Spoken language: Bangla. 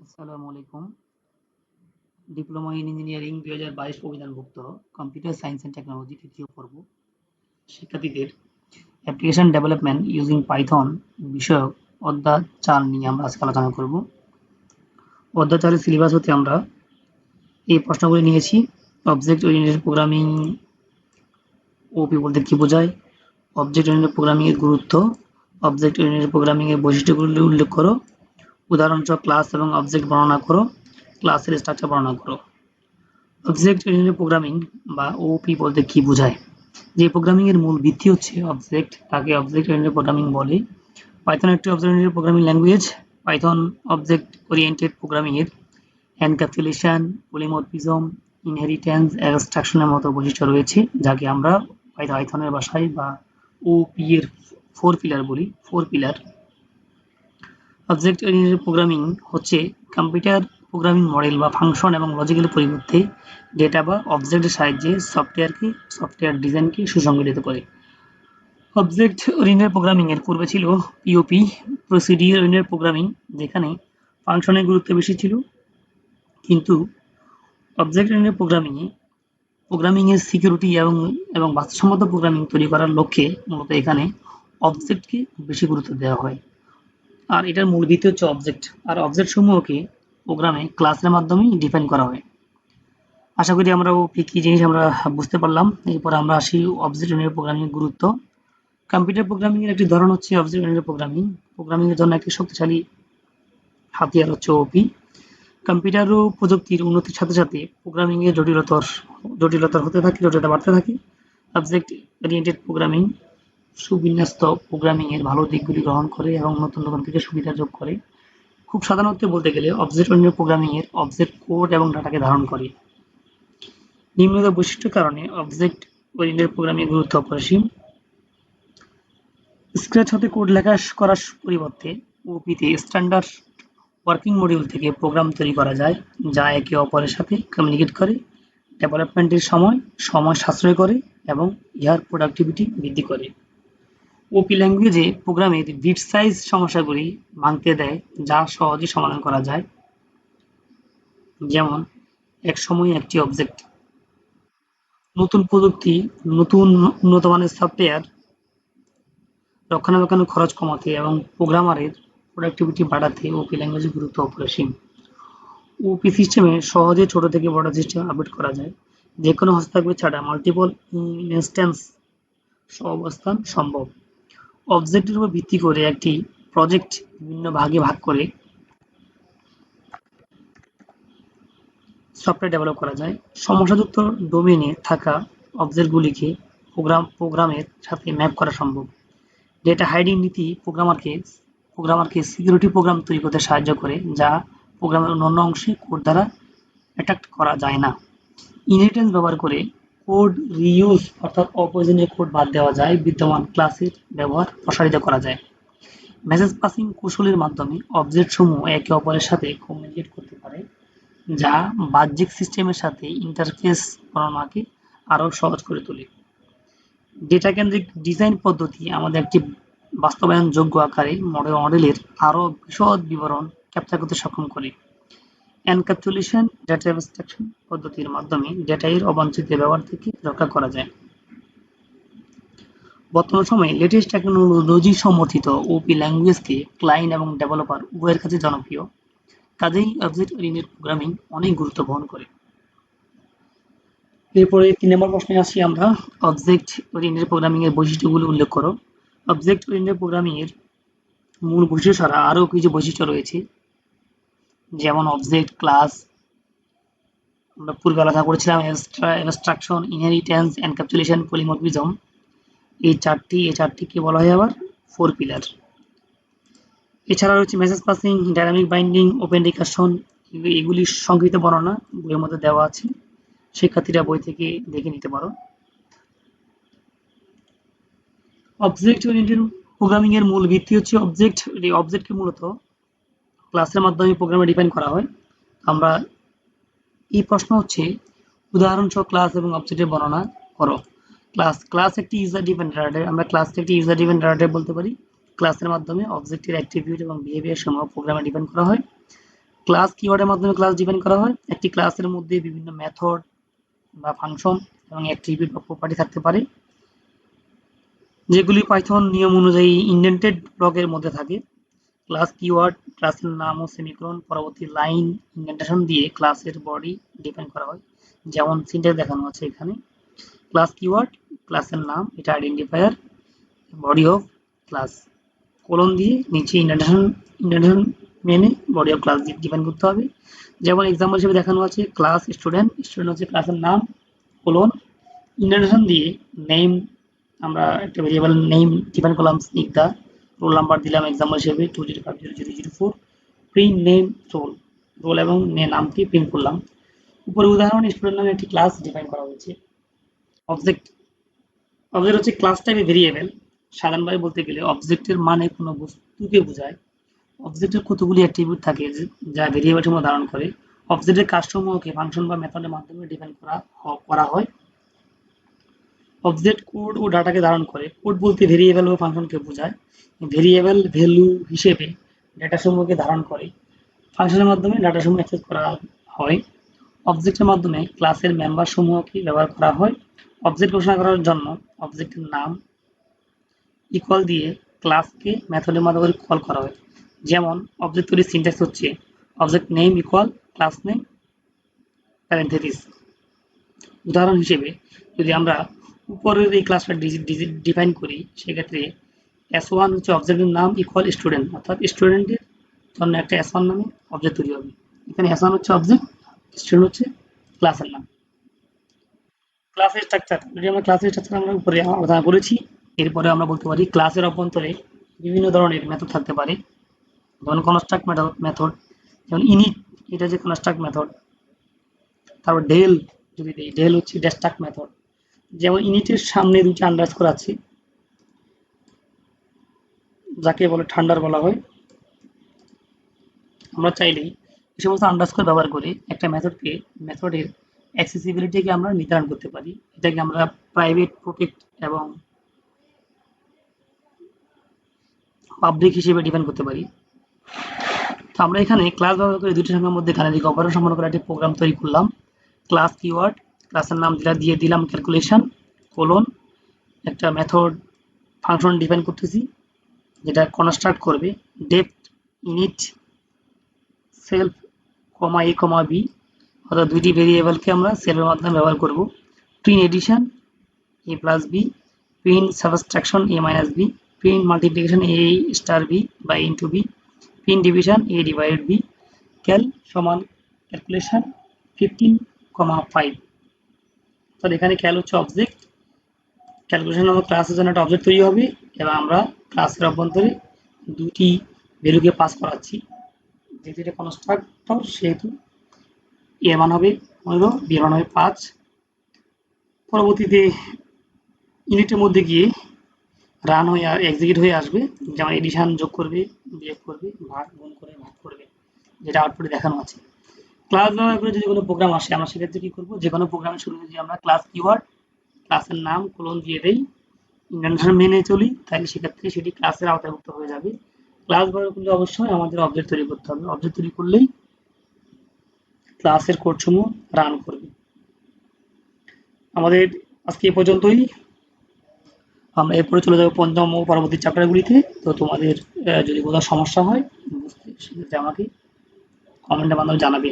আসসালামু আলাইকুম। ডিপ্লোমা ইন ইঞ্জিনিয়ারিং ২০২২ অভিধানভুক্ত কম্পিউটার সায়েন্স অ্যান্ড টেকনোলজি তৃতীয় পর্ব শিক্ষার্থীদের অ্যাপ্লিকেশন ডেভেলপমেন্ট ইউজিং পাইথন বিষয়ক অধ্যায় ৪ নিয়ে আমরা আজকে আলোচনা করব। অধ্যায় ৪ এর সিলেবাস হতে আমরা এই প্রশ্নগুলি নিয়েছি। অবজেক্ট ওরিয়েন্টেড প্রোগ্রামিং ওপি বলতে কি বোঝায়, অবজেক্ট ওরিয়েন্টেড প্রোগ্রামিং এর গুরুত্ব, অবজেক্ট ওরিয়েন্টেড প্রোগ্রামিং এর বৈশিষ্ট্যগুলি উল্লেখ করো, উদাহরণসহ ক্লাস এবং অবজেক্ট বর্ণনা করো, ক্লাসের স্ট্রাকচার বর্ণনা করো। অবজেক্ট ওরিয়েন্টেড প্রোগ্রামিং বা ওপি বলতে কি বোঝায়? যে প্রোগ্রামিং এর মূল ভিত্তি হচ্ছে অবজেক্ট, তাকে অবজেক্ট ওরিয়েন্টেড প্রোগ্রামিং বলে। পাইথন একটি object oriented programming language. Python object oriented programming এর এনক্যাপসুলেশন, পলিমরফিজম, ইনহেরিটেন্স, অ্যাবস্ট্রাকশনের মতো বৈশিষ্ট্য রয়েছে, যাকে আমরা পাইথনের ভাষায় বা ওপি এর 4 পিলার বলি। 4 পিলার। অবজেক্ট ওরিয়েন্টেড প্রোগ্রামিং হচ্ছে কম্পিউটার প্রোগ্রামিং মডেল বা ফাংশন এবং লজিকের পরিবর্তে ডেটা বা অবজেক্টের সাহায্যে সফটওয়্যার ডিজাইনকে সুসংগঠিত করে। অবজেক্ট ওরিয়েন্টেড প্রোগ্রামিং এর পূর্বে ছিল পিওপি, প্রসিডিউর ওরিয়েন্টেড প্রোগ্রামিং, যেখানে ফাংশনের গুরুত্ব বেশি ছিল। কিন্তু অবজেক্ট ওরিয়েন্টেড প্রোগ্রামিং এর সিকিউরিটি এবং বাস্তবসম্মত প্রোগ্রামিং তৈরি করার লক্ষ্যে মূলত এখানে অবজেক্টকে বেশি গুরুত্ব দেওয়া হয়। আর এটার মূল ভিত্তি হচ্ছে অবজেক্ট, আর অবজেক্ট সমূহকে প্রোগ্রামে ক্লাসের মাধ্যমে ডিফাইন করা হয়। আশা করি আমরা কি জিনিস আমরা বুঝতে পারলাম। এরপর আমরা আসি অবজেক্ট ওরিয়েন্টেড প্রোগ্রামিং এর গুরুত্ব। কম্পিউটার প্রোগ্রামিং এর একটি ধরন হচ্ছে অবজেক্ট ওরিয়েন্টেড প্রোগ্রামিং। প্রোগ্রামিং এর জন্য একটি শক্তিশালী হাতিয়ার হচ্ছে ওপি। কম্পিউটার ও প্রযুক্তির উন্নতির সাথে সাথে প্রোগ্রামিং এর জটিলতা বাড়তে থাকে। অবজেক্ট ওরিয়েন্টেড প্রোগ্রামিং সুবিন্যস্ত প্রোগ্রামিং এর ভালো দিকগুলি গ্রহণ করে এবং নতুন কিছু সুবিধা যোগ করে। খুব সাধারণত বলতে গেলে অবজেক্ট ওরিয়েন্টেড প্রোগ্রামিং এর অবজেক্ট কোড এবং ডাটাকে ধারণ করে। নিম্নলিখিত বৈশিষ্ট্যের কারণে অবজেক্ট ওরিয়েন্টেড প্রোগ্রামিং এর গুরুত্ব অপরিসীম। স্ক্র্যাচ হতে কোড লেখা করার পরিবর্তে ওপিতে স্ট্যান্ডার্ড ওয়ার্কিং মডিউল থেকে প্রোগ্রাম তৈরি করা যায়, যা একে অপরের সাথে কমিউনিকেট করে, ডেভেলপমেন্টের সময় সাশ্রয় করে এবং ইহার প্রোডাক্টিভিটি বৃদ্ধি করে। ওপি ল্যাঙ্গুয়েজে প্রোগ্রামের বিট সাইজ সমস্যাগুলি ভাঙতে দেয়, যা সহজে সমাধান করা যায়। যেমন এক সময়ে একটি অবজেক্ট। নতুন প্রযুক্তি, নতুন উন্নত মানের সফটওয়্যার রক্ষণাবেক্ষণের খরচ কমাতে এবং প্রোগ্রামারের প্রোডাক্টিভিটি বাড়াতে ওপি ল্যাঙ্গুয়েজের গুরুত্ব অপরিসীম। ওপি সিস্টেমে সহজে ছোট থেকে বড় সিস্টেম আপডেট করা যায়। যে কোনো হস্তক্ষেপ ছাড়া মাল্টিপল ইনস্ট্যান্স সহাবস্থান সম্ভব। অবজেক্টের উপর ভিত্তি করে একটি প্রজেক্ট বিভিন্ন ভাগে ভাগ করে সফটওয়্যার ডেভেলপ করা যায়। সমস্যাযুক্ত ডোমেনে থাকা অবজেক্টগুলিকে প্রোগ্রামের সাথে ম্যাপ করা সম্ভব। ডেটা হাইডিং নীতি প্রোগ্রামারকে সিকিউরিটি প্রোগ্রাম তৈরি করতে সাহায্য করে, যা প্রোগ্রামের অন্যান্য অংশে কোড দ্বারা অ্যাটাক করা যায় না। ইনহেরিটেন্স ব্যবহার করে কোড রিইউজ অর্থাৎ অপ্রয়োজনীয় কোড বাদ দেওয়া যায়। বিদ্যমান ক্লাসের ব্যবহার প্রসারিত করা যায়। মেসেজ পাসিং কৌশলের মাধ্যমে অবজেক্ট সমূহ একে অপরের সাথে কমিউনিকেট করতে পারে, যা বাহ্যিক সিস্টেমের সাথে ইন্টারফেস গণনাকে আরও সহজ করে তোলে। ডেটা কেন্দ্রিক ডিজাইন পদ্ধতি আমাদের একটি বাস্তবায়নযোগ্য আকারে মডেলের আরও বিশদ বিবরণ ক্যাপচার করতে সক্ষম করে। এনক্যাপসুলেশন ডেটা অ্যাবস্ট্রাকশন পদ্ধতির মাধ্যমে ডেটা এর অবাঞ্ছিত ব্যবহার থেকে রক্ষা করা যায়। বর্তমান সময়ে লেটেস্ট টেকনোলজি সমর্থিত ওপি ল্যাঙ্গুয়েজকে ক্লায়েন্ট এবং ডেভেলপার উভয়ের কাছে জনপ্রিয়। কাজেই অবজেক্ট ওরিয়েন্টেড প্রোগ্রামিং অনেক গুরুত্ব বহন করে। এরপরে ৩ নম্বর প্রশ্নে আসি আমরা। অবজেক্ট ওরিয়েন্টেড প্রোগ্রামিং এর বৈশিষ্ট্যগুলো উল্লেখ করো। অবজেক্ট ওরিয়েন্টেড প্রোগ্রামিং এর মূল বৈশিষ্ট্য ছাড়া আরও কিছু বৈশিষ্ট্য রয়েছে, যেমন অবজেক্ট, ক্লাস, আমরা পূর্বে আলোচনা করেছিলাম অ্যাবস্ট্রাকশন, ইনহেরিটেন্স, এনক্যাপসুলেশন, পলিমরফিজম। এই চারটিকে বলা হয় আবার 4 পিলার। এছাড়া রয়েছে message passing, dynamic binding, open recursion. এগুলির সংক্ষিপ্ত বর্ণনা বইয়ের মধ্যে দেওয়া আছে, শিক্ষার্থীরা বই থেকে দেখে নিতে পারো। অবজেক্ট ওরিয়েন্টেড প্রোগ্রামিং এর মূল ভিত্তি হচ্ছে অবজেক্ট। এই অবজেক্টকে মূলত ক্লাসের মাধ্যমে প্রোগ্রামে ডিফাইন করা হয়। আমরা এই প্রশ্ন হচ্ছে উদাহরণসহ ক্লাস এবং অবজেক্টের বর্ণনা করো। ক্লাস একটি ইউজার ডিফাইন্ড ডেটা। আমরা ক্লাসকে একটি ইউজার ডিফাইন্ড ডেটা বলতে পারি। ক্লাসের মাধ্যমে অবজেক্টের অ্যাট্রিবিউট এবং বিহেভিয়ার সমূহ প্রোগ্রামে ডিফাইন করা হয়। ক্লাস কিওয়ার্ডের মাধ্যমে ক্লাস ডিফাইন করা হয়। একটি ক্লাসের মধ্যে বিভিন্ন মেথড বা ফাংশন এবং অ্যাট্রিবিউট বা প্রপার্টি থাকতে পারে, যেগুলি পাইথন নিয়ম অনুযায়ী ইন্ডেন্টেড ব্লকের মধ্যে থাকে। ক্লাস কিওয়ার্ড ক্লাসের নাম ও সেমিকোলন পরবর্তী লাইন ইন্ডেন্টেশন দিয়ে ক্লাসের বডি ডিফাইন করা হয়, যেমন সিনট্যাক্স দেখানো আছে এখানে। ক্লাস কিওয়ার্ড ক্লাসের নাম, এটা identifier, body of class, colon দিয়ে নিচে ইন্ডেন্টেশন ইন্ডেন্টেশন মেনে বডি অফ ক্লাস ডিফাইন করতে হবে। যেমন এক্সাম্পল হিসেবে দেখানো আছে ক্লাস স্টুডেন্ট, স্টুডেন্ট হচ্ছে ক্লাসের নাম, কোলন ইন্ডেন্টেশন দিয়ে নেম, আমরা একটা ভেরিয়েবল নেম ডিফাইন করলাম স্নিগ্ধা, রোল নাম্বার দিলাম এক্সাম্পল হিসেবে 2050004, প্রিন্ট নেম রোল, রোল এবং নামটি প্রিন্ট করলাম। উপরে উদাহরণ স্টুডেন্ট নামে একটি ক্লাস ডিফাইন করা হয়েছে। অবজেক্ট, অবজেক্ট হচ্ছে ক্লাস টাইপের ভেরিয়েবল। সাধারণভাবে বলতে গেলে অবজেক্টের মানে কোনো বস্তুকে বোঝায়। অবজেক্টের কতগুলি অ্যাট্রিবিউট থাকে যা ভেরিয়েবল সমূহ ধারণ করে। অবজেক্টের কাজসমূহকে ফাংশন বা মেথডের মাধ্যমে ডিফাইন করা হয়। অবজেক্ট কোড ও ডাটাকে ধারণ করে। কোড বলতে ভেরিয়েবল ও ফাংশনকে বোঝায়। ভেরিয়েবল ভ্যালু হিসেবে ডেটা সমূহকে ধারণ করে। ফাংশনের মাধ্যমে ডাটা সমূহ অ্যাক্সেস করা হয়। অবজেক্টের মাধ্যমে ক্লাসের মেম্বার সমূহকে ব্যবহার করা হয়। অবজেক্ট ঘোষণা করার জন্য অবজেক্টের নাম ইকুয়াল দিয়ে ক্লাসকে মেথডের মাধ্যমে কল করা হয়। যেমন অবজেক্ট তৈরির সিনট্যাক্স হচ্ছে object name equal class name parenthesis. উদাহরণ হিসেবে যদি আমরা উপরের এই ক্লাসটা ডিফাইন করি, সেক্ষেত্রে S1 হচ্ছে অবজেক্টের নাম ইকুয়াল স্টুডেন্ট, অর্থাৎ স্টুডেন্টের জন্য একটা S1 নামে অবজেক্ট তৈরি হবে। এখানে S1 হচ্ছে অবজেক্ট, স্টুডেন্ট হচ্ছে ক্লাসের নাম। ক্লাসের স্ট্রাকচার, যদি আমরা ক্লাসের স্ট্রাকচার আমরা উপরে আলোচনা করেছি। এরপরে আমরা বলতে পারি ক্লাসের অভ্যন্তরে বিভিন্ন ধরনের মেথড থাকতে পারে। যেমন কনস্ট্রাক্ট মেথড, যেমন ইনিট, এটা যে কনস্ট্রাক্ট মেথড। তারপর ডেল, যদি দিই ডেল হচ্ছে ডেস্ট্রাক্ট মেথড। যেমন ইনিটের সামনে দুটি আন্ডারস্কোর আছে, যাকে বলে ঠান্ডার বলা হয়। আমরা চাইলেই এই সমস্ত আন্ডারস্কোর ব্যবহার করে একটা মেথডের অ্যাক্সেসিবিলিটিকে আমরা নির্ধারণ করতে পারি। এটাকে আমরা প্রাইভেট, প্রোটেক্ট এবং পাবলিক হিসেবে ডিফাইন করতে পারি। তো আমরা এখানে ক্লাস ব্যবহার করে দুটি সংখ্যার মধ্যে গাণিতিক অপারেটর সম্পন্ন করা একটি প্রোগ্রাম তৈরি করলাম। ক্লাস কিওয়ার্ড, ক্লাসের নাম দিয়ে দিলাম ক্যালকুলেশন, কোলন, একটা মেথড ফাংশন ডিফাইন করতেছি যেটা কনস্ট্রাক্ট করবে def init self comma a comma b, অর্থাৎ দুইটি ভেরিয়েবলকে আমরা সেলফের মাধ্যমে ব্যবহার করব। Print addition a plus b, print subtraction a minus b, print multiplication a star b by into b, print division a divided b, cal সমান ক্যালকুলেশন 15,5। তাহলে এখানে ক্যাল হচ্ছে অবজেক্ট, ক্যালকুলেশন নামক ক্লাসের জন্য একটা অবজেক্ট তৈরি হবে এবং আমরা ক্লাসের অভ্যন্তরে দুটি ভ্যালুকে পাস করাচ্ছি। যেহেতু এটা কনস্ট্রাক্টর সেহেতু এর মান হবে 15, বি এর মান হবে 5। পরবর্তীতে ইউনিটের মধ্যে গিয়ে রান হয়ে এক্সিকিউট হয়ে আসবে, যেমন এডিশন যোগ করবে, বিয়োগ করবে, ভাগ গুণ করে ভাগ করবে, যেটা আউটপুটে দেখানো আছে। ক্লাস ব্যবহার করে যদি কোনো প্রোগ্রাম আসে, আমরা সেক্ষেত্রে কি করবো, যে কোনো প্রোগ্রামের শুরুতে যদি আমরা ক্লাস কিওয়ার্ড ক্লাসের নাম কোলন দিয়ে দেই, ইন্ডেন্টেশন মেনে চলি, তাহলে সেক্ষেত্রে সেটি ক্লাসের আওতাভুক্ত হয়ে যাবে। ক্লাস ব্যবহার করলে অবশ্যই আমাদের অবজেক্ট তৈরি করতে হবে। অবজেক্ট তৈরি করলেই ক্লাসের কোড সমূহ রান করবে। আমাদের আজকে এ পর্যন্তই। আমরা এরপরে চলে যাবো পঞ্চম ও পরবর্তী চ্যাপ্টারগুলিতে। তো তোমাদের যদি কোনো সমস্যা হয় বুঝতে, সেক্ষেত্রে আমাকে কমেন্টের মাধ্যমে জানাবে।